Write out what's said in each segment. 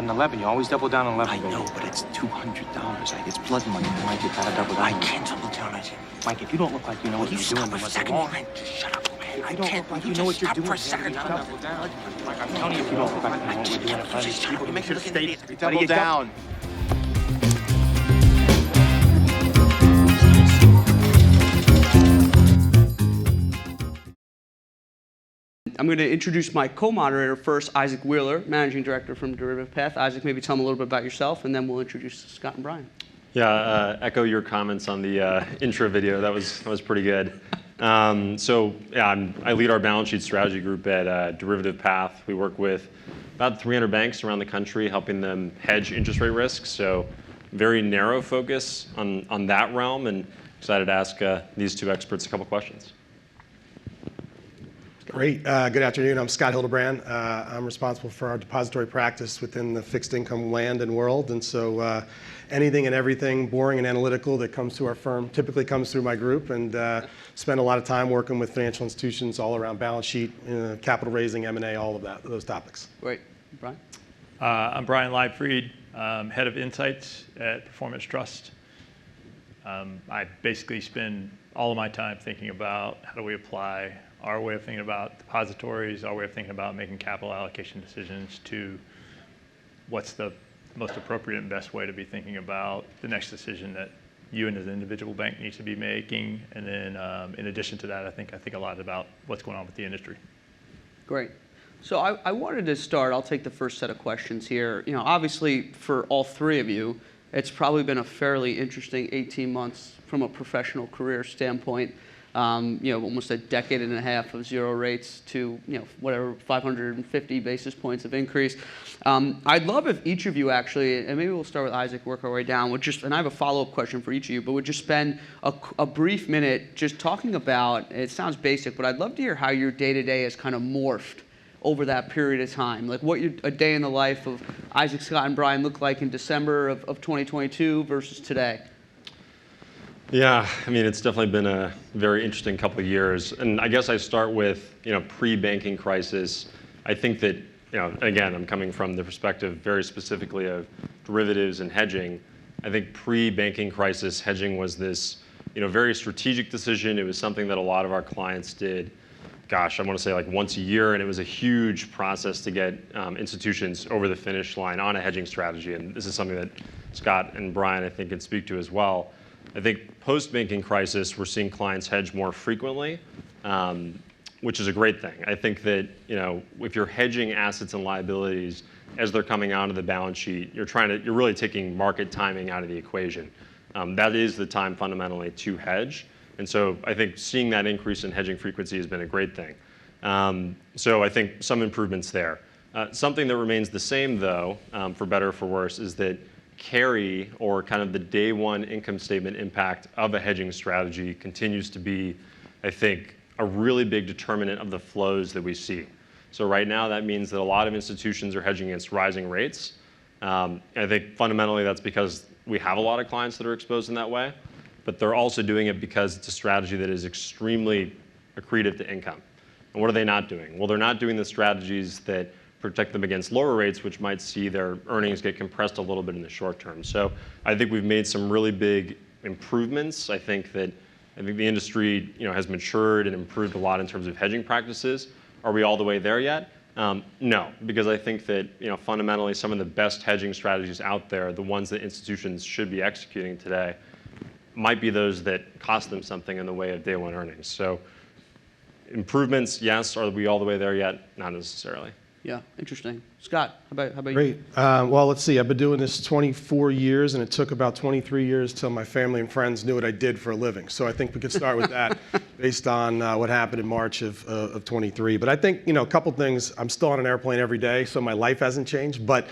got an 11. You always double down on 11. I know, but it's $200. It's blood money. Mike, you gotta double down. I can't double down on it. Mike, if you don't look like you know what you're doing, for a second, man. Just shut up, okay? I can't. Like you know what you're doing. For a second. Mike, I'm telling you, if you don't look like you know what you're doing, Just shut up. You make me look like an idiot. Double down. I'm going to introduce my co-moderator first, Isaac Wheeler, Managing Director from Derivative Path. Isaac, maybe tell them a little bit about yourself, and then we'll introduce Scott and Brian. Yeah, echo your comments on the intro video. That was pretty good. I lead our balance sheet strategy group at Derivative Path. We work with about 300 banks around the country, helping them hedge interest rate risk. So very narrow focus on that realm, and excited to ask these two experts a couple questions. Great. Good afternoon. I'm Scott Hildenbrand. I'm responsible for our depository practice within the fixed income land and world. And so anything and everything boring and analytical that comes to our firm typically comes through my group, and spend a lot of time working with financial institutions all around balance sheet, capital raising, M&A, all of those topics. Great. Brian? I'm Brian Leibfried, Head of Insights at Performance Trust. I basically spend all of my time thinking about how do we apply our way of thinking about depositories, our way of thinking about making capital allocation decisions to what's the most appropriate and best way to be thinking about the next decision that you and as an individual bank needs to be making. And then in addition to that, I think a lot about what's going on with the industry. Great. So I wanted to start, I'll take the first set of questions here. Obviously for all three of you, it's probably been a fairly interesting 18 months from a professional career standpoint. Almost a decade and a half of zero rates to, 550 basis points of increase. I'd love if each of you actually, and maybe we'll start with Isaac, work our way down, and I have a follow-up question for each of you, but would just spend a brief minute just talking about, it sounds basic, but I'd love to hear how your day-to-day has kind of morphed over that period of time. Like what a day in the life of Isaac, Scott, and Brian looked like in December of 2022 versus today. Yeah, it's definitely been a very interesting couple of years. And I guess I start with, pre-banking crisis. I think that, again, I'm coming from the perspective very specifically of derivatives and hedging. I think pre-banking crisis, hedging was this, very strategic decision. It was something that a lot of our clients did, I want to say like once a year, and it was a huge process to get institutions over the finish line on a hedging strategy. And this is something that Scott and Brian, I think, can speak to as well. I think post-banking crisis, we're seeing clients hedge more frequently, which is a great thing. I think that if you're hedging assets and liabilities as they're coming out of the balance sheet, you're really taking market timing out of the equation. That is the time fundamentally to hedge, and so I think seeing that increase in hedging frequency has been a great thing. So I think some improvements there. Something that remains the same though, for better or for worse, is that carry, or kind of the day one income statement impact of a hedging strategy, continues to be, I think, a really big determinant of the flows that we see. So right now that means that a lot of institutions are hedging against rising rates. I think fundamentally that's because we have a lot of clients that are exposed in that way, but they're also doing it because it's a strategy that is extremely accretive to income. And what are they not doing? Well, they're not doing the strategies that protect them against lower rates, which might see their earnings get compressed a little bit in the short term. So I think we've made some really big improvements. I think the industry has matured and improved a lot in terms of hedging practices. Are we all the way there yet? No, because I think that fundamentally some of the best hedging strategies out there, the ones that institutions should be executing today, might be those that cost them something in the way of day one earnings. So improvements, yes. Are we all the way there yet? Not necessarily. Yeah, interesting. Scott, how about you? Great. Well, let's see. I've been doing this 24 years, and it took about 23 years till my family and friends knew what I did for a living. So I think we could start with that based on what happened in March of 23. But I think, a couple things. I'm still on an airplane every day, so my life hasn't changed. But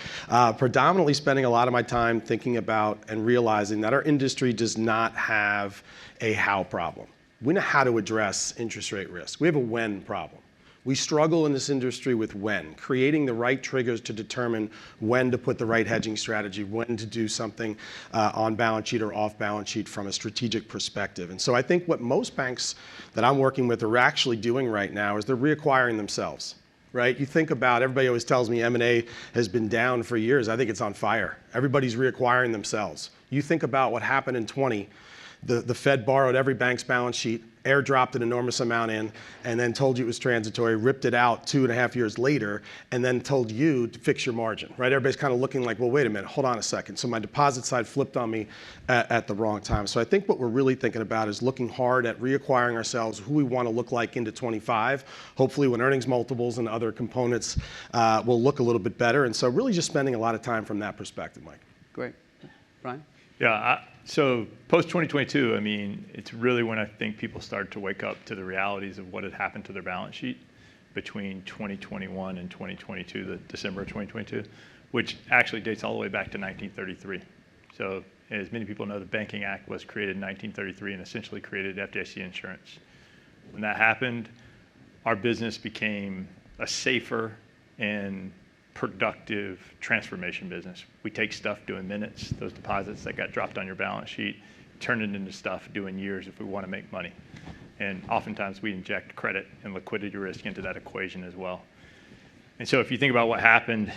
predominantly spending a lot of my time thinking about and realizing that our industry does not have a how problem. We know how to address interest rate risk. We have a when problem. We struggle in this industry with when, creating the right triggers to determine when to put the right hedging strategy, when to do something on balance sheet or off balance sheet from a strategic perspective. And so I think what most banks that I'm working with are actually doing right now is they're reacquiring themselves. right? You think about, everybody always tells me M&A has been down for years. I think it's on fire. Everybody's reacquiring themselves. You think about what happened in 20. The Fed borrowed every bank's balance sheet, airdropped an enormous amount in, and then told you it was transitory, ripped it out 2.5 years later, and then told you to fix your margin, right? Everybody's kind of looking like, well, wait a minute, hold on a second. So my deposit side flipped on me at the wrong time. So I think what we're really thinking about is looking hard at reacquiring ourselves, who we want to look like into 25, hopefully when earnings multiples and other components will look a little bit better. And so really just spending a lot of time from that perspective, Mike. Great. Brian? Yeah, so post-2022, I mean, it's really when I think people started to wake up to the realities of what had happened to their balance sheet between 2021 and 2022, the December of 2022, which actually dates all the way back to 1933. So as many people know, the Banking Act was created in 1933 and essentially created FDIC insurance. When that happened, our business became a safer and productive transformation business. We take stuff due in minutes, those deposits that got dropped on your balance sheet, turn it into stuff due in years if we want to make money. And oftentimes we inject credit and liquidity risk into that equation as well. And so if you think about what happened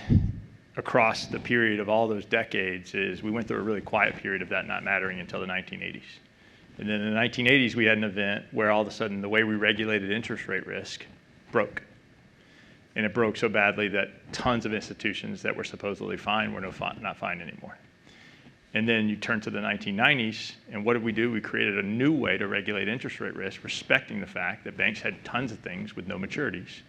across the period of all those decades, is we went through a really quiet period of that not mattering until the 1980s. And then in the 1980s, we had an event where all of a sudden the way we regulated interest rate risk broke. And it broke so badly that tons of institutions that were supposedly fine were not fine anymore. And then you turn to the 1990s, and what did we do? We created a new way to regulate interest rate risk, respecting the fact that banks had tons of things with no maturities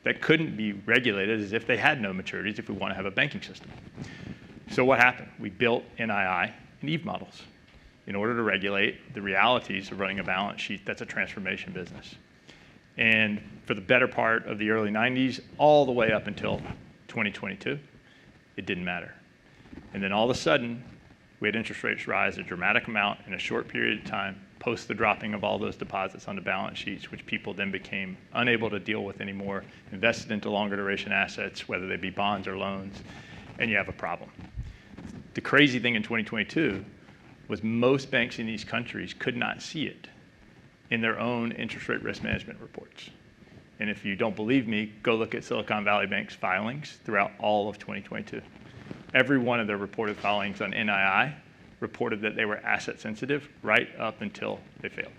that couldn't be regulated as if they had no maturities if we want to have a banking system. So what happened? We built NII and Eve models in order to regulate the realities of running a balance sheet that's a transformation business. And for the better part of the early 90s, all the way up until 2022, it didn't matter. And then all of a sudden, we had interest rates rise a dramatic amount in a short period of time, post the dropping of all those deposits onto balance sheets, which people then became unable to deal with anymore, invested into longer duration assets, whether they be bonds or loans, and you have a problem. The crazy thing in 2022 was most banks in these countries could not see it in their own interest rate risk management reports. And if you don't believe me, go look at Silicon Valley Bank's filings throughout all of 2022. Every one of their reported filings on NII reported that they were asset sensitive right up until they failed.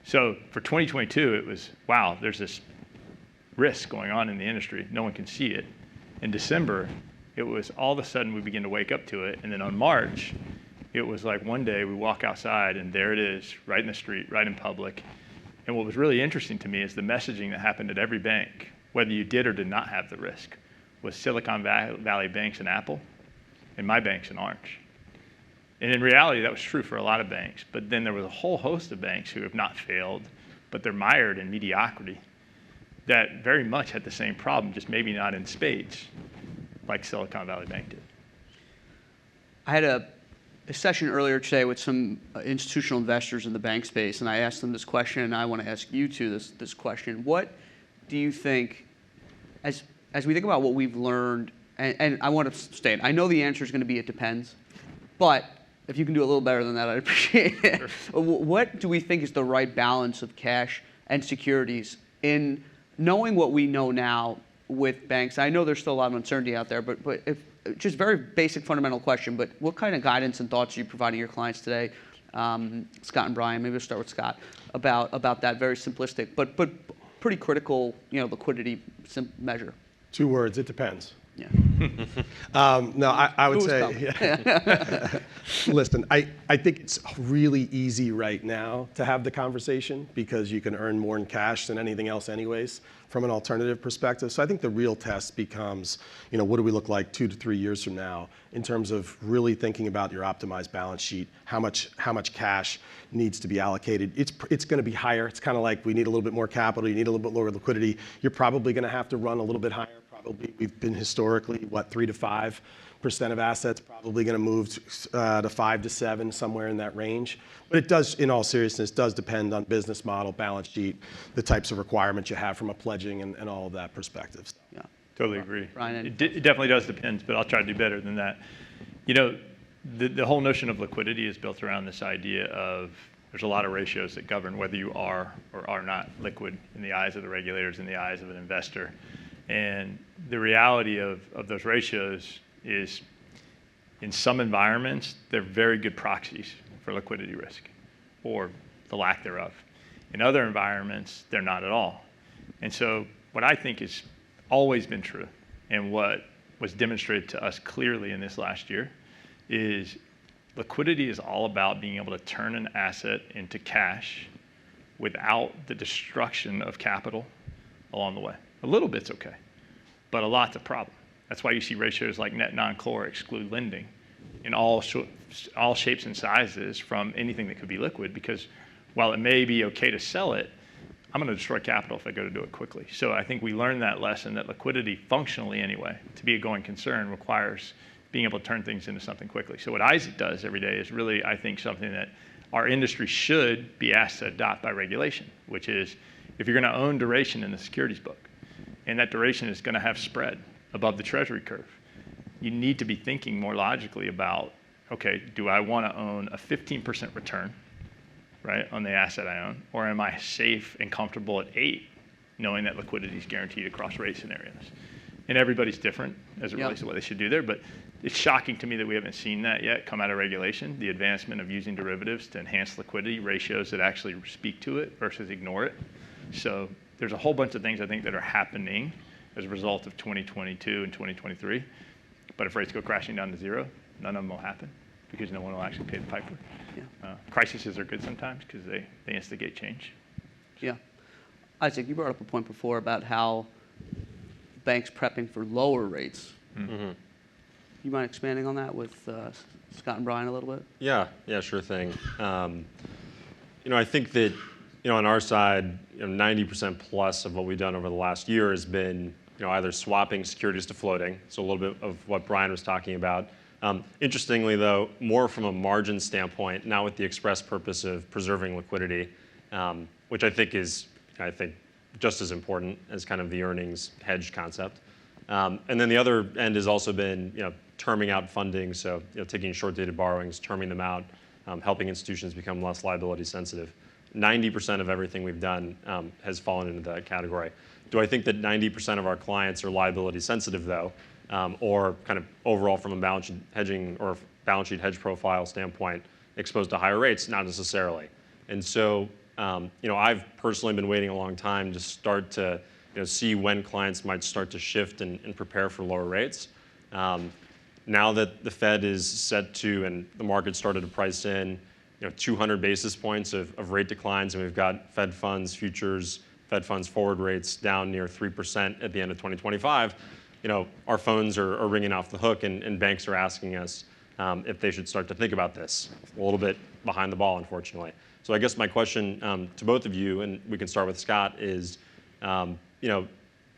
So for 2022, it was, wow, there's this risk going on in the industry. No one can see it. In December, it was all of a sudden we begin to wake up to it. And then on March, it was like one day we walk outside and there it is, right in the street, right in public. And what was really interesting to me is the messaging that happened at every bank, whether you did or did not have the risk, was Silicon Valley Bank's an apple and my bank's an orange. And in reality, that was true for a lot of banks. But then there was a whole host of banks who have not failed, but they're mired in mediocrity that very much had the same problem, just maybe not in spades, like Silicon Valley Bank did. I had a session earlier today with some institutional investors in the bank space, and I asked them this question, and I want to ask you two this question. What do you think, as we think about what we've learned, and I want to state, I know the answer is going to be it depends, but if you can do a little better than that, I'd appreciate it. Sure. What do we think is the right balance of cash and securities in knowing what we know now with banks? I know there's still a lot of uncertainty out there, but if just very basic fundamental question, but what kind of guidance and thoughts are you providing your clients today, Scott and Brian, maybe we'll start with Scott, about that very simplistic but pretty critical, liquidity measure? 2 words, it depends. Yeah. No, I would say, yeah. Listen, I think it's really easy right now to have the conversation because you can earn more in cash than anything else anyways from an alternative perspective. So I think the real test becomes, what do we look like 2 to 3 years from now in terms of really thinking about your optimized balance sheet, how much cash needs to be allocated. It's going to be higher. It's kind of like we need a little bit more capital, you need a little bit lower liquidity. You're probably going to have to run a little bit higher. Probably we've been historically, 3 to 5% of assets, probably going to move to 5 to 7, somewhere in that range. But it does, in all seriousness, does depend on business model, balance sheet, the types of requirements you have from a pledging and all of that perspective. Yeah. Totally agree. Brian, it definitely does depend, but I'll try to do better than that. The whole notion of liquidity is built around this idea of there's a lot of ratios that govern whether you are or are not liquid in the eyes of the regulators, in the eyes of an investor. And the reality of those ratios is, in some environments, they're very good proxies for liquidity risk or the lack thereof. In other environments, they're not at all. And so what I think has always been true, and what was demonstrated to us clearly in this last year, is liquidity is all about being able to turn an asset into cash without the destruction of capital along the way. A little bit's okay, but a lot's a problem. That's why you see ratios like net non-core exclude lending in all shapes and sizes from anything that could be liquid, because while it may be okay to sell it, I'm going to destroy capital if I go to do it quickly. So I think we learned that lesson, that liquidity, functionally anyway, to be a going concern, requires being able to turn things into something quickly. So what Isaac does every day is really, I think, something that our industry should be asked to adopt by regulation, which is, if you're going to own duration in the securities book, and that duration is going to have spread above the treasury curve, you need to be thinking more logically about, okay, do I want to own a 15% return, right, on the asset I own, or am I safe and comfortable at 8, knowing that liquidity is guaranteed across rate scenarios? And everybody's different as it relates to what they should do there, but it's shocking to me that we haven't seen that yet come out of regulation, the advancement of using derivatives to enhance liquidity, ratios that actually speak to it versus ignore it. So there's a whole bunch of things I think that are happening as a result of 2022 and 2023, but if rates go crashing down to 0, none of them will happen, because no one will actually pay the piper. Yeah. Crises are good sometimes because they instigate change. Yeah. Isaac, you brought up a point before about how banks prepping for lower rates. Mm-hmm. You mind expanding on that with Scott and Brian a little bit? Yeah, sure thing. I think that, on our side, 90% plus of what we've done over the last year has been, either swapping securities to floating, so a little bit of what Brian was talking about. Interestingly, though, more from a margin standpoint, not with the express purpose of preserving liquidity, which I think is, just as important as kind of the earnings hedge concept. And then the other end has also been, terming out funding, so taking short-dated borrowings, terming them out, helping institutions become less liability sensitive. 90% of everything we've done has fallen into that category. Do I think that 90% of our clients are liability sensitive, though, or kind of overall from a balance sheet hedging or balance sheet hedge profile standpoint exposed to higher rates? Not necessarily. And so, I've personally been waiting a long time to start to see when clients might start to shift and prepare for lower rates. Now that the Fed is set to, and the market started to price in, 200 basis points of rate declines, and we've got Fed funds futures, Fed funds forward rates down near 3% at the end of 2025, our phones are ringing off the hook, and banks are asking us if they should start to think about this. A little bit behind the ball, unfortunately. So I guess my question to both of you, and we can start with Scott, is,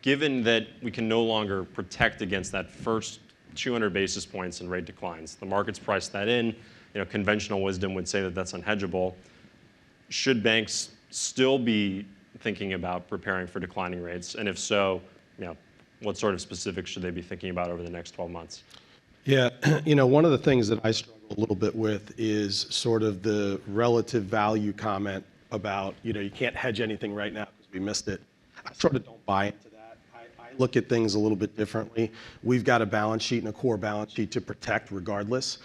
given that we can no longer protect against that first 200 basis points in rate declines, the market's priced that in, conventional wisdom would say that that's unhedgeable. Should banks still be thinking about preparing for declining rates? And if so, what sort of specifics should they be thinking about over the next 12 months? Yeah, one of the things that I struggle a little bit with is sort of the relative value comment about, you can't hedge anything right now because we missed it. I sort of don't buy into that. I look at things a little bit differently. We've got a balance sheet and a core balance sheet to protect regardless.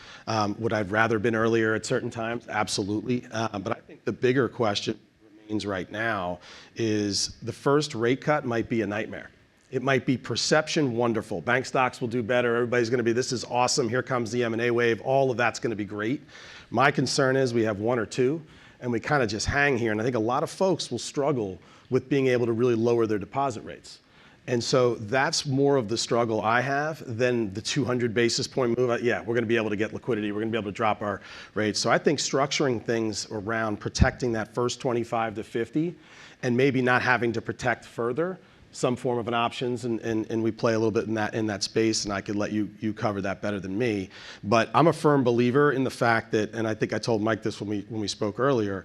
Would I have rather been earlier at certain times? Absolutely. But I think the bigger question remains right now is the first rate cut might be a nightmare. It might be perception wonderful. Bank stocks will do better. Everybody's going to be, this is awesome. Here comes the M&A wave. All of that's going to be great. My concern is we have one or two, and we kind of just hang here. And I think a lot of folks will struggle with being able to really lower their deposit rates. And so that's more of the struggle I have than the 200 basis point move. Yeah, we're going to be able to get liquidity. We're going to be able to drop our rates. So I think structuring things around protecting that first 25 to 50 and maybe not having to protect further, some form of an options, and we play a little bit in that space, and I could let you cover that better than me. But I'm a firm believer in the fact that, and I think I told Mike this when we spoke earlier,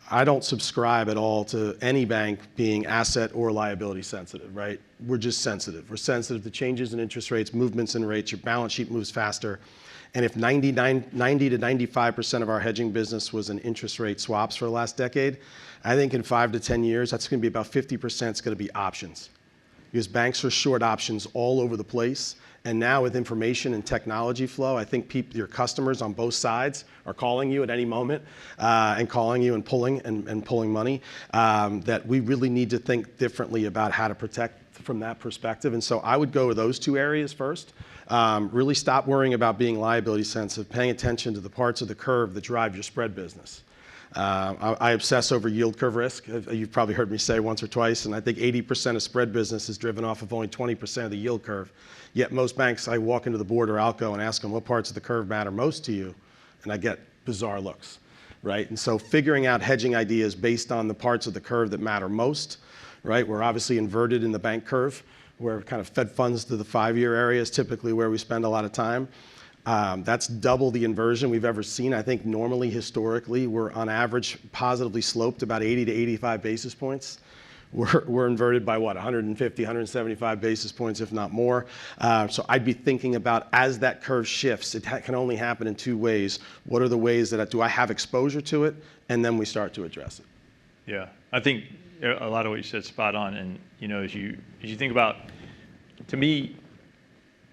I don't subscribe at all to any bank being asset or liability sensitive, right? We're just sensitive. We're sensitive to changes in interest rates, movements in rates. Your balance sheet moves faster. And if 90 to 95% of our hedging business was in interest rate swaps for the last decade, I think in 5 to 10 years, that's going to be about 50% is going to be options. Because banks are short options all over the place. And now with information and technology flow, I think your customers on both sides are calling you at any moment and calling you and pulling money, that we really need to think differently about how to protect from that perspective. And so I would go with those two areas first. Really stop worrying about being liability sensitive, paying attention to the parts of the curve that drive your spread business. I obsess over yield curve risk. You've probably heard me say once or twice, and I think 80% of spread business is driven off of only 20% of the yield curve. Yet most banks, I walk into the board or Alco and ask them what parts of the curve matter most to you, and I get bizarre looks, right? And so figuring out hedging ideas based on the parts of the curve that matter most, right? We're obviously inverted in the bank curve, where kind of Fed funds to the 5-year area is typically where we spend a lot of time. That's double the inversion we've ever seen. I think normally, historically, we're on average positively sloped about 80 to 85 basis points. We're inverted by what, 150, 175 basis points, if not more. So I'd be thinking about as that curve shifts, it can only happen in two ways. What are the ways that do I have exposure to it? And then we start to address it. Yeah, I think a lot of what you said is spot on. And as you think about, to me,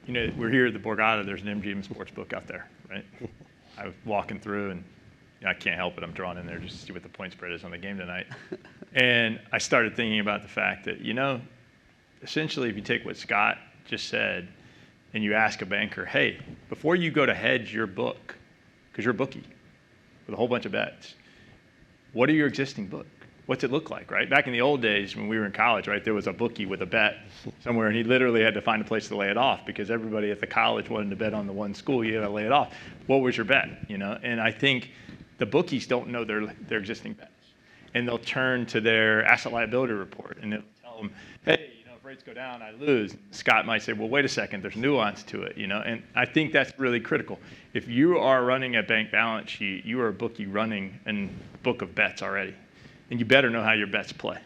we're here at the Borgata. There's an MGM sports book out there, right? I was walking through, and I can't help it. I'm drawn in there just to see what the point spread is on the game tonight. And I started thinking about the fact that, essentially, if you take what Scott just said, and you ask a banker, hey, before you go to hedge your book, because you're a bookie with a whole bunch of bets, what are your existing book? What's it look like, right? Back in the old days when we were in college, right, there was a bookie with a bet somewhere, and he literally had to find a place to lay it off because everybody at the college wanted to bet on the one school. You had to lay it off. What was your bet? And I think the bookies don't know their existing bets, and they'll turn to their asset liability report and they'll tell them, hey, if rates go down, I lose. Scott might say, well, wait a second, there's nuance to it, and I think that's really critical. If you are running a bank balance sheet, you are a bookie running a book of bets already. And you better know how your bets play.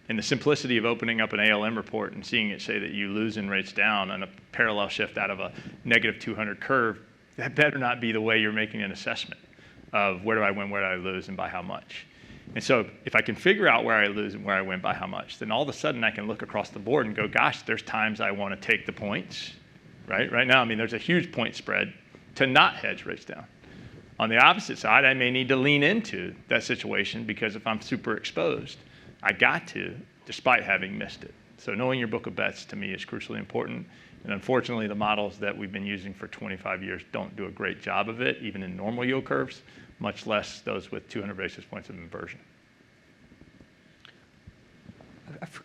And the simplicity of opening up an ALM report and seeing it say that you lose in rates down on a parallel shift out of a negative 200 curve, that better not be the way you're making an assessment of where do I win, where do I lose, and by how much. And so if I can figure out where I lose and where I win by how much, then all of a sudden I can look across the board and go, gosh, there's times I want to take the points, right? Right now, there's a huge point spread to not hedge rates down. On the opposite side, I may need to lean into that situation because if I'm super exposed, I got to, despite having missed it. So knowing your book of bets to me is crucially important. And unfortunately, the models that we've been using for 25 years don't do a great job of it, even in normal yield curves, much less those with 200 basis points of inversion.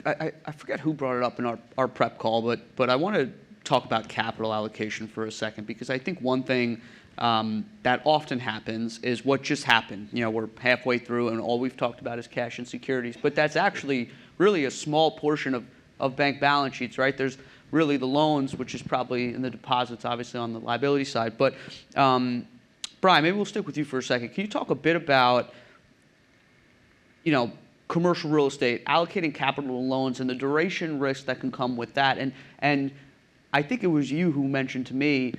I forget who brought it up in our prep call, but I want to talk about capital allocation for a second, because I think one thing that often happens is what just happened. We're halfway through and all we've talked about is cash and securities, but that's actually really a small portion of bank balance sheets, right? There's really the loans, which is probably in the deposits, obviously on the liability side. But Brian, maybe we'll stick with you for a second. Can you talk a bit about, commercial real estate, allocating capital to loans and the duration risk that can come with that? And I think it was you who mentioned to me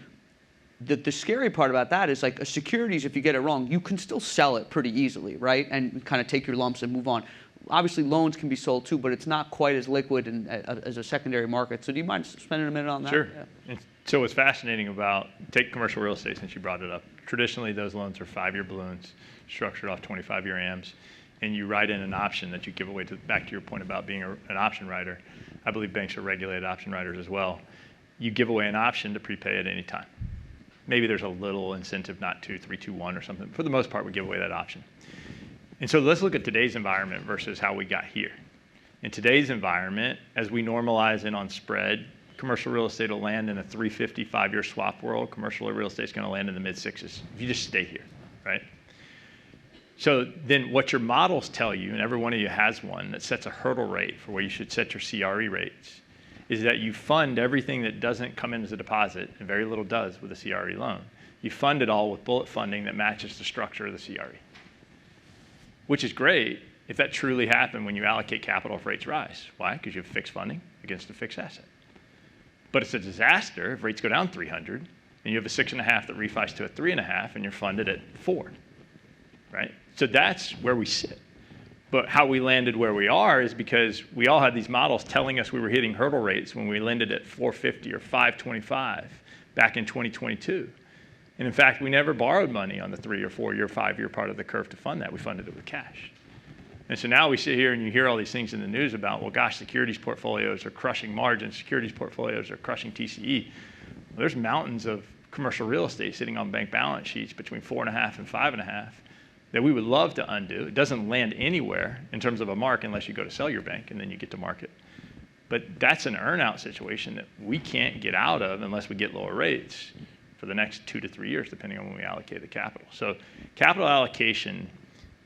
the scary part about that is like a securities, if you get it wrong, you can still sell it pretty easily, right? And kind of take your lumps and move on. Obviously, loans can be sold too, but it's not quite as liquid as a secondary market. So do you mind spending a minute on that? Sure. Yeah. So what's fascinating about, take commercial real estate since you brought it up. Traditionally, those loans are 5-year balloons structured off 25-year AMs. And you write in an option that you give away back to your point about being an option writer. I believe banks are regulated option writers as well. You give away an option to prepay at any time. Maybe there's a little incentive not to, 3-2-1 or something. For the most part, we give away that option. And so let's look at today's environment versus how we got here. In today's environment, as we normalize in on spread, commercial real estate will land in a 350 5-year swap world. Commercial real estate is going to land in the mid-6s if you just stay here, right? So then what your models tell you, and every one of you has one that sets a hurdle rate for where you should set your CRE rates, is that you fund everything that doesn't come in as a deposit, and very little does with a CRE loan. You fund it all with bullet funding that matches the structure of the CRE, which is great if that truly happened when you allocate capital if rates rise. Why? Because you have fixed funding against a fixed asset. But it's a disaster if rates go down 300 and and you have a 6.5 that refis to a 3.5, and you're funded at 4, right? So that's where we sit. But how we landed where we are is because we all had these models telling us we were hitting hurdle rates when we landed at 450 or 525 back in 2022. And in fact, we never borrowed money on the 3 or 4 year, 5 year part of the curve to fund that. We funded it with cash. And so now we sit here and you hear all these things in the news about, well, gosh, securities portfolios are crushing margins, securities portfolios are crushing TCE. Well, there's mountains of commercial real estate sitting on bank balance sheets between 4.5 and 5.5 that we would love to undo. It doesn't land anywhere in terms of a mark unless you go to sell your bank and then you get to market. But that's an earn-out situation that we can't get out of unless we get lower rates for the next 2 to 3 years, depending on when we allocate the capital. So capital allocation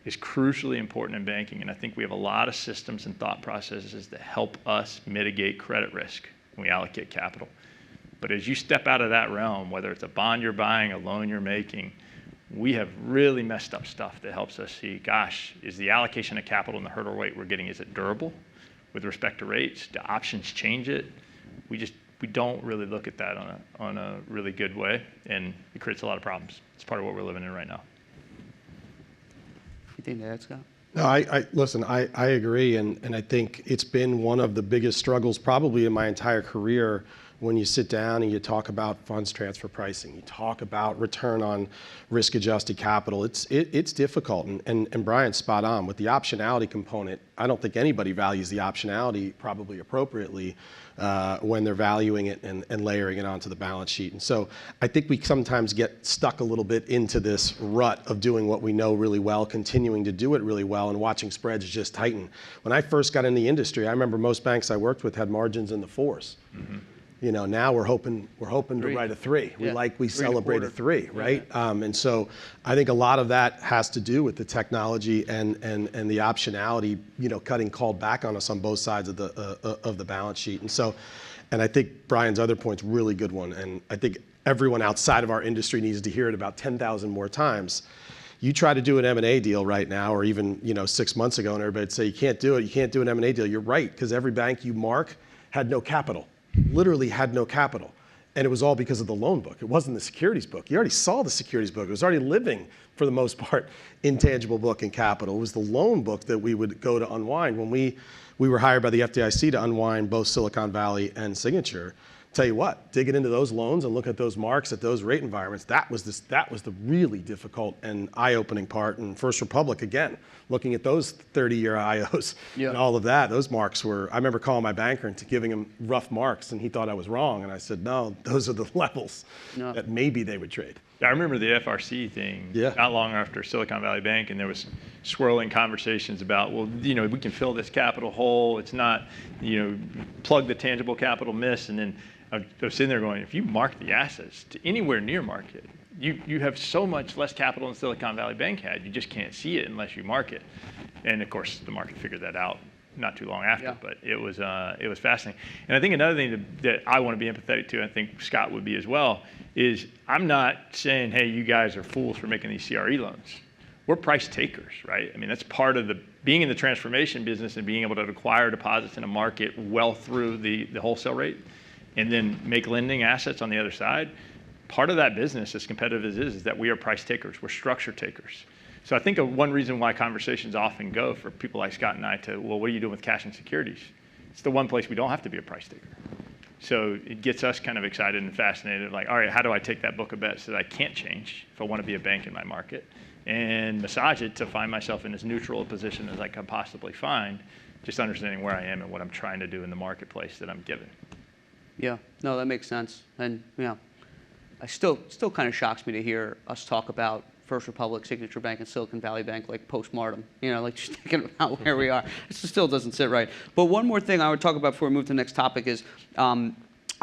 is crucially important in banking, and I think we have a lot of systems and thought processes that help us mitigate credit risk when we allocate capital. But as you step out of that realm, whether it's a bond you're buying, a loan you're making, we have really messed up stuff that helps us see, gosh, is the allocation of capital and the hurdle rate we're getting, is it durable with respect to rates? Do options change it? We don't really look at that on a really good way, and it creates a lot of problems. It's part of what we're living in right now. You think that, Scott? No, listen, I agree, and I think it's been one of the biggest struggles probably in my entire career when you sit down and you talk about funds transfer pricing, you talk about return on risk-adjusted capital. It's difficult, and Brian's spot on. With the optionality component, I don't think anybody values the optionality probably appropriately when they're valuing it and layering it onto the balance sheet. And so I think we sometimes get stuck a little bit into this rut of doing what we know really well, continuing to do it really well, and watching spreads just tighten. When I first got in the industry, I remember most banks I worked with had margins in the 4s. Mm-hmm. You know, now we're hoping to write a 3. Yeah. We celebrate a 3, right? Yeah. And so I think a lot of that has to do with the technology and the optionality, you know, cutting called back on us on both sides of the balance sheet. And I think Brian's other point's a really good one. And I think everyone outside of our industry needs to hear it about 10,000 more times. You try to do an M&A deal right now, or even, you know, 6 months ago, and everybody'd say, you can't do it. You can't do an M&A deal. You're right, because every bank you mark had no capital. Literally had no capital. And it was all because of the loan book. It wasn't the securities book. You already saw the securities book. It was already living, for the most part, in tangible book and capital. It was the loan book that we would go to unwind. When we were hired by the FDIC to unwind both Silicon Valley and Signature, tell you what, digging into those loans and look at those marks at those rate environments, that was the really difficult and eye-opening part. And First Republic, again, looking at those 30-year IOs and all of that, those marks were, I remember calling my banker and giving him rough marks, and he thought I was wrong. And I said, no, those are the levels that maybe they would trade. I remember the FRC thing not long after Silicon Valley Bank, and there was swirling conversations about, well, you know, we can fill this capital hole. It's not, you know, plug the tangible capital miss. And then I was sitting there going, if you mark the assets to anywhere near market, you have so much less capital than Silicon Valley Bank had. You just can't see it unless you mark it. And of course, the market figured that out not too long after. But it was fascinating. And I think another thing that I want to be empathetic to, and I think Scott would be as well, is I'm not saying, hey, you guys are fools for making these CRE loans. We're price takers, right? I mean, that's part of being in the transformation business and being able to acquire deposits in a market well through the wholesale rate, and then make lending assets on the other side. Part of that business, as competitive as it is that we are price takers. We're structure takers. So I think one reason why conversations often go for people like Scott and I to, well, what are you doing with cash and securities? It's the one place we don't have to be a price taker. So it gets us kind of excited and fascinated, like, all right, how do I take that book of bets that I can't change if I want to be a bank in my market, and massage it to find myself in as neutral a position as I can possibly find, just understanding where I am and what I'm trying to do in the marketplace that I'm given. Yeah, no, that makes sense. And, you know, I still kind of shocks me to hear us talk about First Republic, Signature Bank, and Silicon Valley Bank like post-mortem, you know, like just thinking about where we are. It still doesn't sit right. But one more thing I would talk about before we move to the next topic is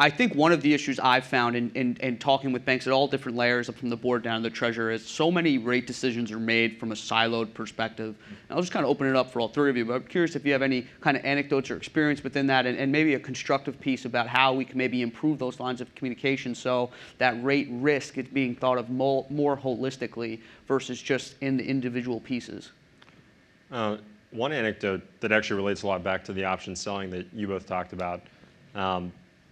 I think one of the issues I've found in talking with banks at all different layers, up from the board down to the treasurer, is so many rate decisions are made from a siloed perspective. And I'll just kind of open it up for all three of you, but I'm curious if you have any kind of anecdotes or experience within that, and maybe a constructive piece about how we can maybe improve those lines of communication so that rate risk is being thought of more holistically versus just in the individual pieces. One anecdote that actually relates a lot back to the option selling that you both talked about.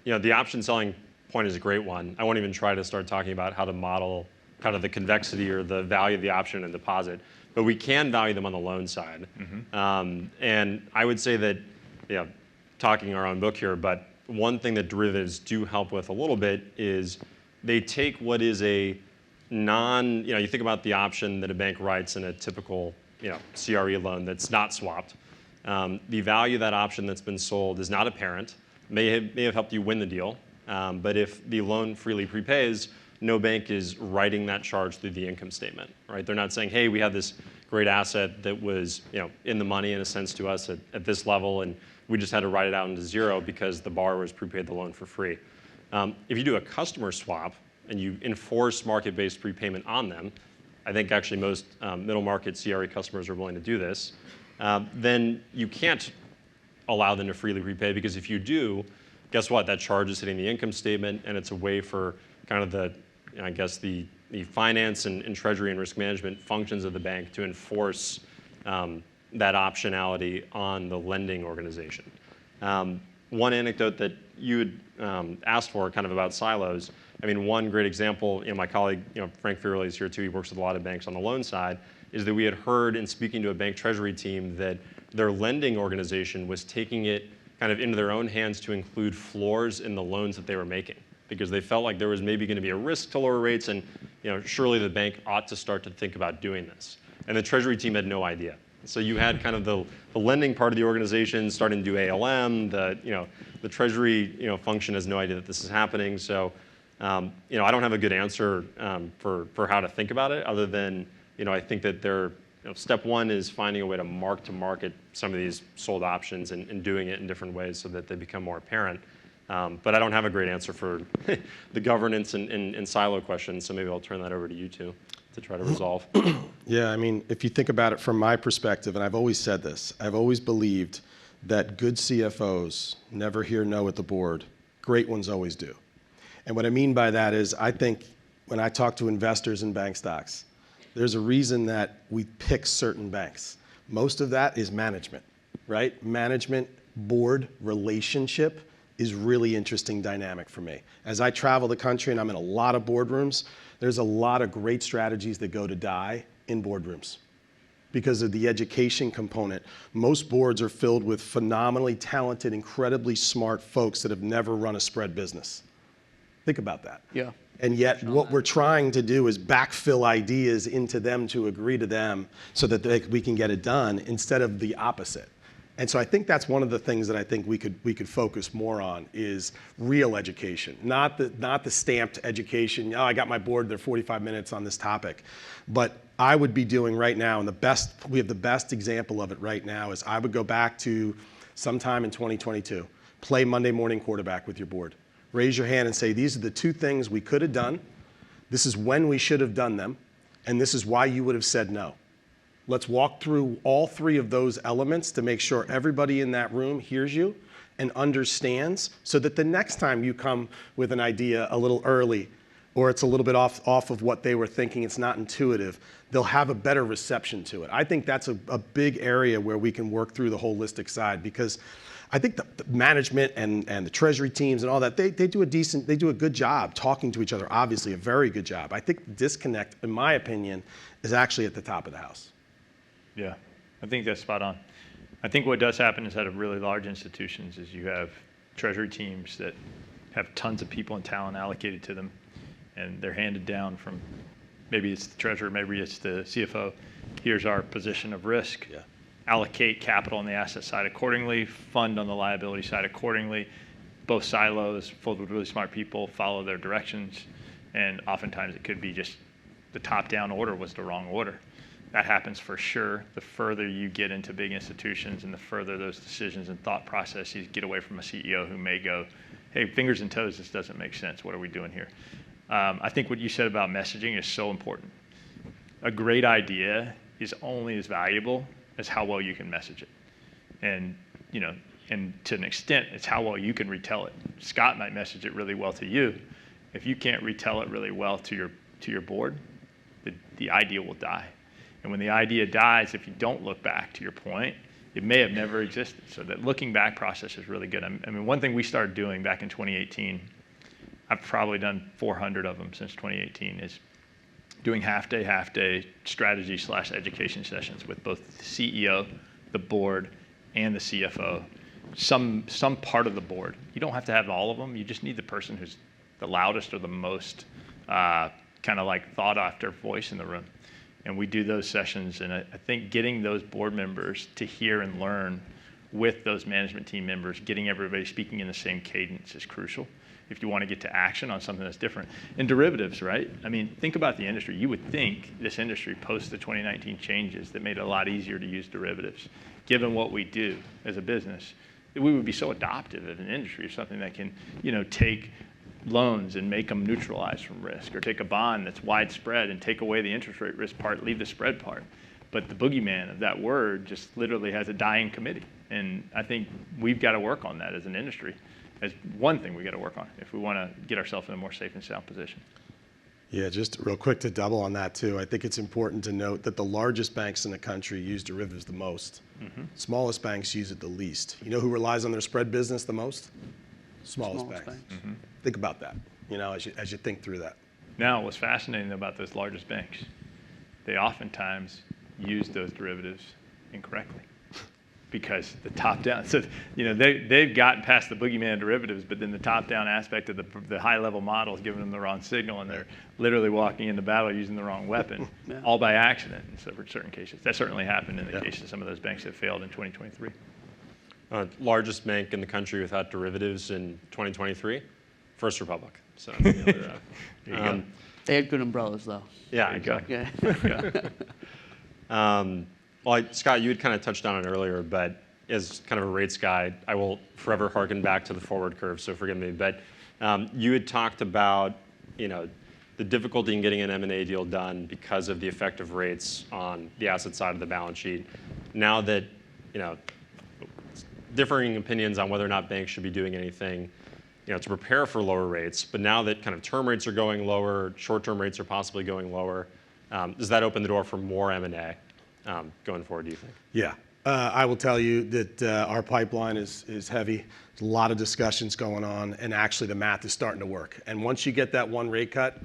You know, the option selling point is a great one. I won't even try to start talking about how to model kind of the convexity or the value of the option and deposit, but we can value them on the loan side. And I would say that, talking our own book here, but one thing that derivatives do help with a little bit is they take what is a you think about the option that a bank writes in a typical CRE loan that's not swapped. The value of that option that's been sold is not apparent, may have helped you win the deal, but if the loan freely prepays, no bank is writing that charge through the income statement, right? They're not saying, hey, we have this great asset that was in the money in a sense to us at this level, and we just had to write it out into zero because the borrowers prepaid the loan for free. If you do a customer swap and you enforce market-based prepayment on them, I think actually most middle market CRE customers are willing to do this, then you can't allow them to freely prepay, because if you do, guess what? That charge is hitting the income statement, and it's a way for kind of the finance and treasury and risk management functions of the bank to enforce that optionality on the lending organization. One anecdote that you had asked for, kind of about silos. I mean, one great example, my colleague, Frank Firley is here too. He works with a lot of banks on the loan side. Is that we had heard in speaking to a bank treasury team that their lending organization was taking it kind of into their own hands to include floors in the loans that they were making, because they felt like there was maybe going to be a risk to lower rates, and surely the bank ought to start to think about doing this. And the treasury team had no idea. So you had kind of the lending part of the organization starting to do ALM. The treasury function has no idea that this is happening. So I don't have a good answer for how to think about it, other than I think that step one is finding a way to market some of these sold options and doing it in different ways so that they become more apparent. But I don't have a great answer for the governance and silo questions, so maybe I'll turn that over to you two to try to resolve. Yeah, I mean, if you think about it from my perspective, and I've always said this, I've always believed that good CFOs never hear no at the board. Great ones always do. And what I mean by that is, I think when I talk to investors in bank stocks, there's a reason that we pick certain banks. Most of that is management, right? Management board relationship is really interesting dynamic for me. As I travel the country and I'm in a lot of boardrooms, there's a lot of great strategies that go to die in boardrooms because of the education component. Most boards are filled with phenomenally talented, incredibly smart folks that have never run a spread business. Think about that. Yeah. And yet what we're trying to do is backfill ideas into them to agree to them so that we can get it done, instead of the opposite. And so I think that's one of the things that I think we could focus more on, is real education, not the stamped education. I got my board, they're 45 minutes on this topic. But I would be doing right now, and we have the best example of it right now, is I would go back to sometime in 2022, play Monday morning quarterback with your board. Raise your hand and say, these are the two things we could have done. This is when we should have done them. And this is why you would have said no. Let's walk through all three of those elements to make sure everybody in that room hears you and understands, so that the next time you come with an idea a little early, or it's a little bit off of what they were thinking, it's not intuitive, they'll have a better reception to it. I think that's a big area where we can work through the holistic side, because I think the management and the treasury teams and all that, they do a good job talking to each other, obviously a very good job. I think the disconnect, in my opinion, is actually at the top of the house. Yeah, I think that's spot on. I think what does happen is at really large institutions is you have treasury teams that have tons of people and talent allocated to them, and they're handed down from, maybe it's the treasurer, maybe it's the CFO. Here's our position of risk. Yeah. Allocate capital on the asset side accordingly, fund on the liability side accordingly. Both silos, full of really smart people, follow their directions, and oftentimes it could be just the top-down order was the wrong order. That happens for sure. The further you get into big institutions and the further those decisions and thought processes get away from a CEO who may go, hey, fingers and toes, this doesn't make sense. What are we doing here? I think what you said about messaging is so important. A great idea is only as valuable as how well you can message it. And to an extent, it's how well you can retell it. Scott might message it really well to you. If you can't retell it really well to your board, the idea will die. And when the idea dies, if you don't look back, to your point, it may have never existed. So that looking back process is really good. I mean, one thing we started doing back in 2018 I've probably done 400 of them since 2018, is doing half-day strategy/education sessions with both the CEO, the board, and the CFO. Some part of the board. You don't have to have all of them. You just need the person who's the loudest or the most kind of like thought after voice in the room. And we do those sessions, and I think getting those board members to hear and learn with those management team members, getting everybody speaking in the same cadence is crucial if you want to get to action on something that's different. And derivatives, right? I mean, think about the industry. You would think this industry, post the 2019 changes that made it a lot easier to use derivatives, given what we do as a business, that we would be so adoptive of an industry of something that can, take loans and make them neutralized from risk, or take a bond that's widespread and take away the interest rate risk part, leave the spread part. But the boogeyman of that word just literally has a dying committee. And I think we've got to work on that as an industry, as one thing we got to work on if we want to get ourselves in a more safe and sound position. Yeah, just real quick to double on that too. I think it's important to note that the largest banks in the country use derivatives the most. Smallest banks use it the least. You know who relies on their spread business the most? Smallest banks. Think about that, as you think through that. Now, what's fascinating about those largest banks, they oftentimes use those derivatives incorrectly, because the top-down, so they've gotten past the boogeyman derivatives, but then the top-down aspect of the high-level model is giving them the wrong signal, and they're literally walking into battle using the wrong weapon, all by accident in certain cases. That certainly happened in the case of some of those banks that failed in 2023. Largest bank in the country without derivatives in 2023, First Republic. So the other, They had good umbrellas, though. yeah, exactly. Yeah. Well, Scott, you had kind of touched on it earlier, but as kind of a rates guy, I will forever harken back to the forward curve, so forgive me. But you had talked about, the difficulty in getting an M&A deal done because of the effect of rates on the asset side of the balance sheet. Now that, differing opinions on whether or not banks should be doing anything, to prepare for lower rates. But now that kind of term rates are going lower, short-term rates are possibly going lower, does that open the door for more M&A going forward, do you think? Yeah. I will tell you that our pipeline is heavy. There's a lot of discussions going on, and actually the math is starting to work. And once you get that one rate cut,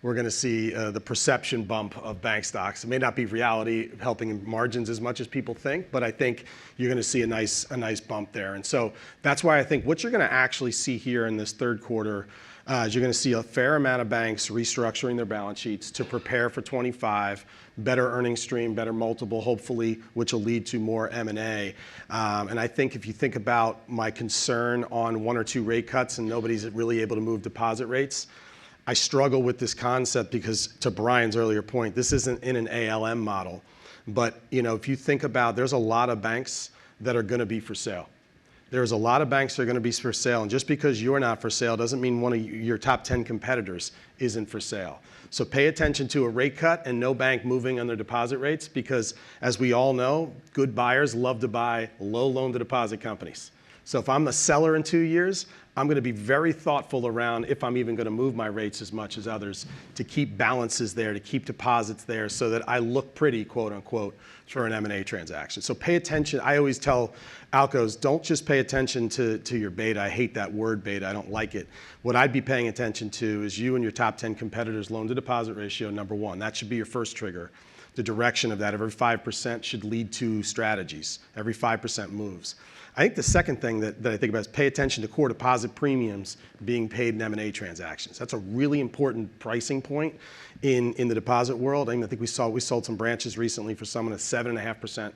we're going to see the perception bump of bank stocks. It may not be reality helping margins as much as people think, but I think you're going to see a nice bump there. And so that's why I think what you're going to actually see here in this third quarter is you're going to see a fair amount of banks restructuring their balance sheets to prepare for 25, better earnings stream, better multiple, hopefully, which will lead to more M&A. And I think if you think about my concern on one or two rate cuts and nobody's really able to move deposit rates, I struggle with this concept because, to Brian's earlier point, this isn't in an ALM model. But if you think about, there's a lot of banks that are going to be for sale. There's a lot of banks that are going to be for sale, and just because you're not for sale doesn't mean one of your top 10 competitors isn't for sale. So pay attention to a rate cut and no bank moving on their deposit rates, because as we all know, good buyers love to buy low loan to deposit companies. So if I'm a seller in 2 years, I'm going to be very thoughtful around if I'm even going to move my rates as much as others to keep balances there, to keep deposits there so that I look pretty, quote unquote, for an M&A transaction. So pay attention. I always tell Alcos, don't just pay attention to your beta. I hate that word beta. I don't like it. What I'd be paying attention to is you and your top 10 competitors' loan to deposit ratio, number one. That should be your first trigger. The direction of that, every 5% should lead to strategies. Every 5% moves. I think the second thing that I think about is pay attention to core deposit premiums being paid in M&A transactions. That's a really important pricing point in the deposit world. I think we sold some branches recently for someone at 7.5%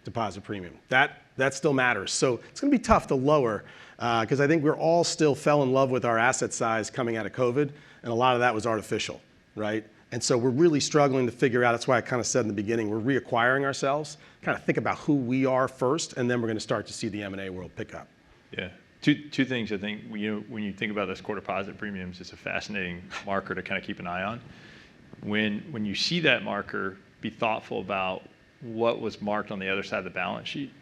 deposit premium. That still matters. So it's going to be tough to lower because I think we're all still fell in love with our asset size coming out of COVID, and a lot of that was artificial, right? And so we're really struggling to figure out, that's why I kind of said in the beginning, we're reacquiring ourselves, kind of think about who we are first, and then we're going to start to see the M&A world pick up. Yeah. Two things I think, when you think about those core deposit premiums, it's a fascinating marker to kind of keep an eye on. When you see that marker, be thoughtful about what was marked on the other side of the balance sheet,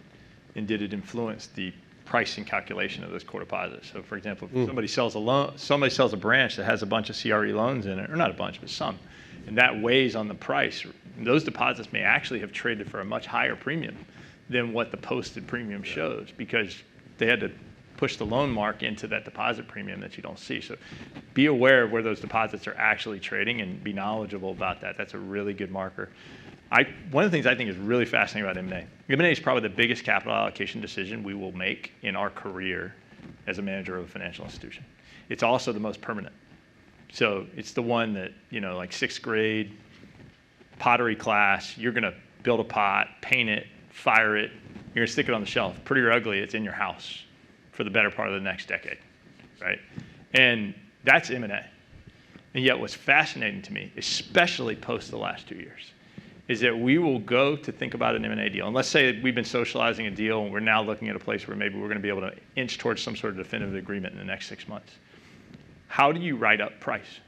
and did it influence the pricing calculation of those core deposits. So for example, if somebody sells a branch that has a bunch of CRE loans in it, or not a bunch, but some, and that weighs on the price, those deposits may actually have traded for a much higher premium than what the posted premium shows, because they had to push the loan mark into that deposit premium that you don't see. So be aware of where those deposits are actually trading and be knowledgeable about that. That's a really good marker. One of the things I think is really fascinating about M&A. M&A is probably the biggest capital allocation decision we will make in our career as a manager of a financial institution. It's also the most permanent. So it's the one that, like 6th grade pottery class, you're going to build a pot, paint it, fire it, you're going to stick it on the shelf. Pretty or ugly, it's in your house for the better part of the next decade, right? And that's M&A. And yet what's fascinating to me, especially post the last 2 years, is that we will go to think about an M&A deal. And let's say we've been socializing a deal and we're now looking at a place where maybe we're going to be able to inch towards some sort of definitive agreement in the next 6 months. How do you write up price?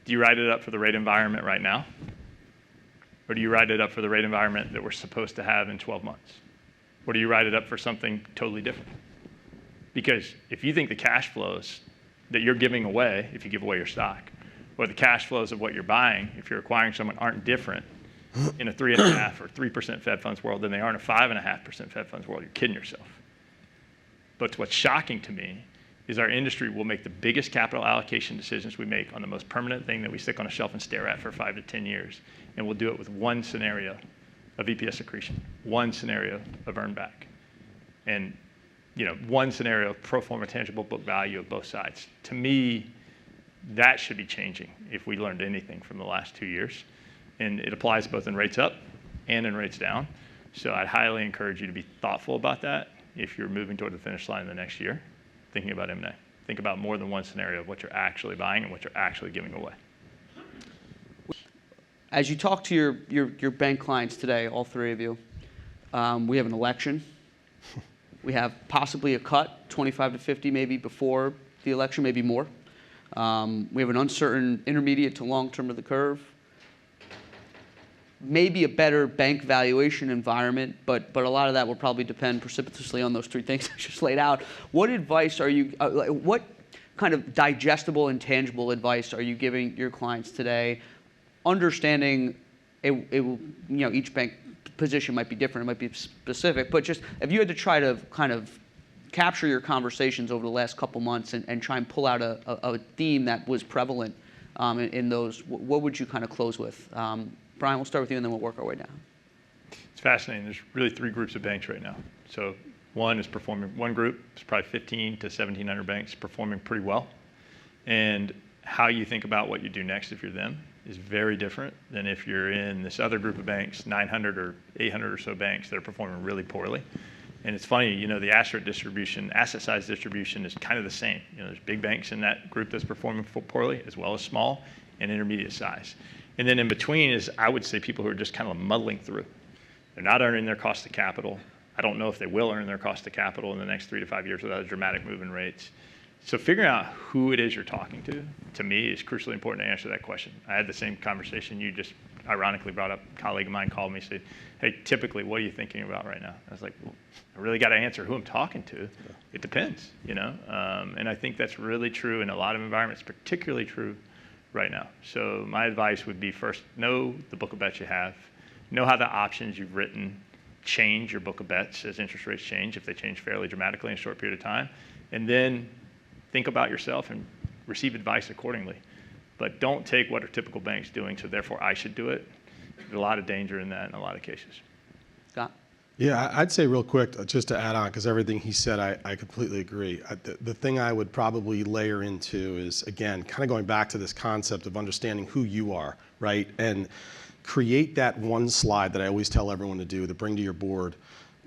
Do you write it up for the rate environment right now? Or do you write it up for the rate environment that we're supposed to have in 12 months? Or do you write it up for something totally different? Because if you think the cash flows that you're giving away, if you give away your stock, or the cash flows of what you're buying, if you're acquiring someone, aren't different in a 3.5% or 3% Fed funds world than they are in a 5.5% Fed funds world, you're kidding yourself. But what's shocking to me is our industry will make the biggest capital allocation decisions we make on the most permanent thing that we stick on a shelf and stare at for 5 to 10 years. And we'll do it with one scenario of EPS accretion, one scenario of earn back, and one scenario of pro forma tangible book value of both sides. To me, that should be changing if we learned anything from the last 2 years. And it applies both in rates up and in rates down. So I'd highly encourage you to be thoughtful about that if you're moving toward the finish line in the next year, thinking about M&A. Think about more than one scenario of what you're actually buying and what you're actually giving away. As you talk to your bank clients today, all three of you, we have an election. We have possibly a cut, 25 to 50 maybe before the election, maybe more. We have an uncertain intermediate to long term of the curve. Maybe a better bank valuation environment, but a lot of that will probably depend precipitously on those three things I just laid out. What advice are you, what kind of digestible and tangible advice are you giving your clients today? Understanding each bank position might be different, it might be specific, but just if you had to try to kind of capture your conversations over the last couple months and try and pull out a theme that was prevalent in those, what would you kind of close with? Brian, we'll start with you and then we'll work our way down. It's fascinating. There's really 3 groups of banks right now. So one group is probably 15 to 1,700 banks performing pretty well. And how you think about what you do next if you're them is very different than if you're in this other group of banks, 900 or 800 or so banks that are performing really poorly. And it's funny, the asset size distribution is kind of the same. There's big banks in that group that's performing poorly, as well as small and intermediate size. And then in between is, I would say, people who are just kind of muddling through. They're not earning their cost of capital. I don't know if they will earn their cost of capital in the next 3 to 5 years without a dramatic move in rates. So figuring out who it is you're talking to me, is crucially important to answer that question. I had the same conversation you just ironically brought up. A colleague of mine called me and said, hey, typically, what are you thinking about right now? I was like, well, I really got to answer who I'm talking to. It depends, and I think that's really true in a lot of environments, particularly true right now. So my advice would be, first, know the book of bets you have. Know how the options you've written change your book of bets as interest rates change, if they change fairly dramatically in a short period of time. And then think about yourself and receive advice accordingly. But don't take what a typical bank's doing, so therefore I should do it. There's a lot of danger in that in a lot of cases. Scott? Yeah, I'd say real quick, just to add on, because everything he said, I completely agree. The thing I would probably layer into is, again, kind of going back to this concept of understanding who you are, right? And create that one slide that I always tell everyone to do, to bring to your board,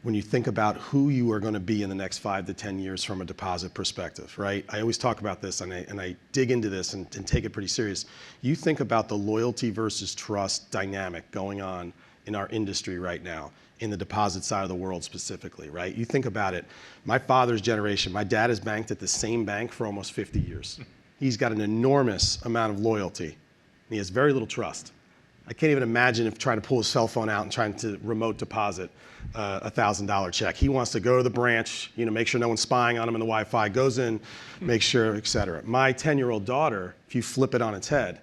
when you think about who you are going to be in the next 5 to 10 years from a deposit perspective, right? I always talk about this, and I dig into this and take it pretty serious. You think about the loyalty versus trust dynamic going on in our industry right now, in the deposit side of the world specifically, right? You think about it. My father's generation, my dad has banked at the same bank for almost 50 years. He's got an enormous amount of loyalty, and he has very little trust. I can't even imagine if trying to pull his cell phone out and trying to remote deposit a $1,000 check. He wants to go to the branch, make sure no one's spying on him in the Wi-Fi, goes in, makes sure, et cetera. My 10-year-old daughter, if you flip it on its head,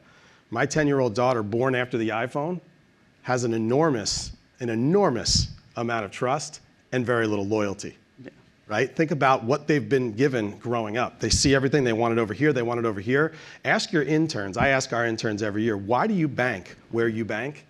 my 10-year-old daughter, born after the iPhone, has an enormous amount of trust and very little loyalty. Yeah. right? Think about what they've been given growing up. They see everything, they want it over here, they want it over here. Ask your interns, I ask our interns every year, why do you bank where you bank?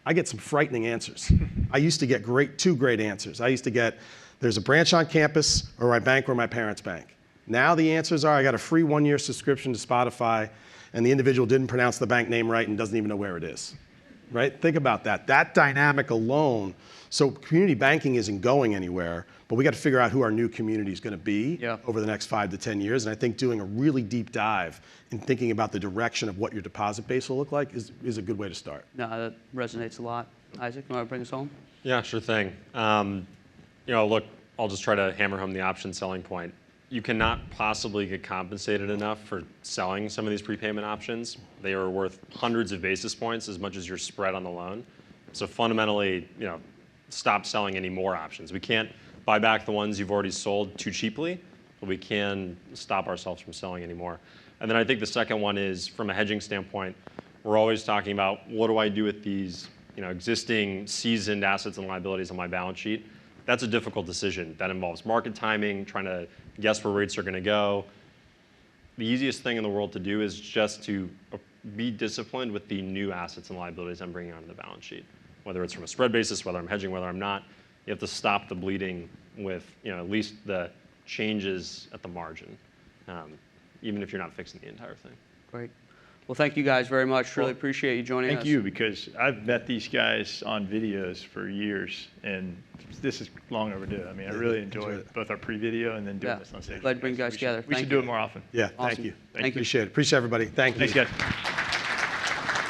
I get some frightening answers. I used to get two great answers. I used to get, there's a branch on campus, or I bank where my parents bank. Now the answers are, I got a free 1-year subscription to Spotify, and the individual didn't pronounce the bank name right and doesn't even know where it is, right? Think about that. That dynamic alone. So community banking isn't going anywhere, but we got to figure out who our new community is going to be over the next 5 to 10 years. And I think doing a really deep dive and thinking about the direction of what your deposit base will look like is a good way to start. No, that resonates a lot. Isaac, you want to bring us home? Yeah, sure thing. Look, I'll just try to hammer home the option selling point. You cannot possibly get compensated enough for selling some of these prepayment options. They are worth hundreds of basis points as much as your spread on the loan. So fundamentally, stop selling any more options. We can't buy back the ones you've already sold too cheaply, but we can stop ourselves from selling any more. And then I think the second one is, from a hedging standpoint, we're always talking about what do I do with these existing seasoned assets and liabilities on my balance sheet. That's a difficult decision. That involves market timing, trying to guess where rates are going to go. The easiest thing in the world to do is just to be disciplined with the new assets and liabilities I'm bringing onto the balance sheet. Whether it's from a spread basis, whether I'm hedging, whether I'm not, you have to stop the bleeding with at least the changes at the margin, even if you're not fixing the entire thing. Great. Well, thank you guys very much. Really appreciate you joining us. Thank you, because I've met these guys on videos for years, and this is long overdue. I mean, I really enjoyed both our pre-video and then doing this on stage. Glad to bring you guys together. We should do it more often. Yeah, Awesome. thank you. Thank you. Appreciate it. Appreciate everybody. Thank you. Thanks, guys.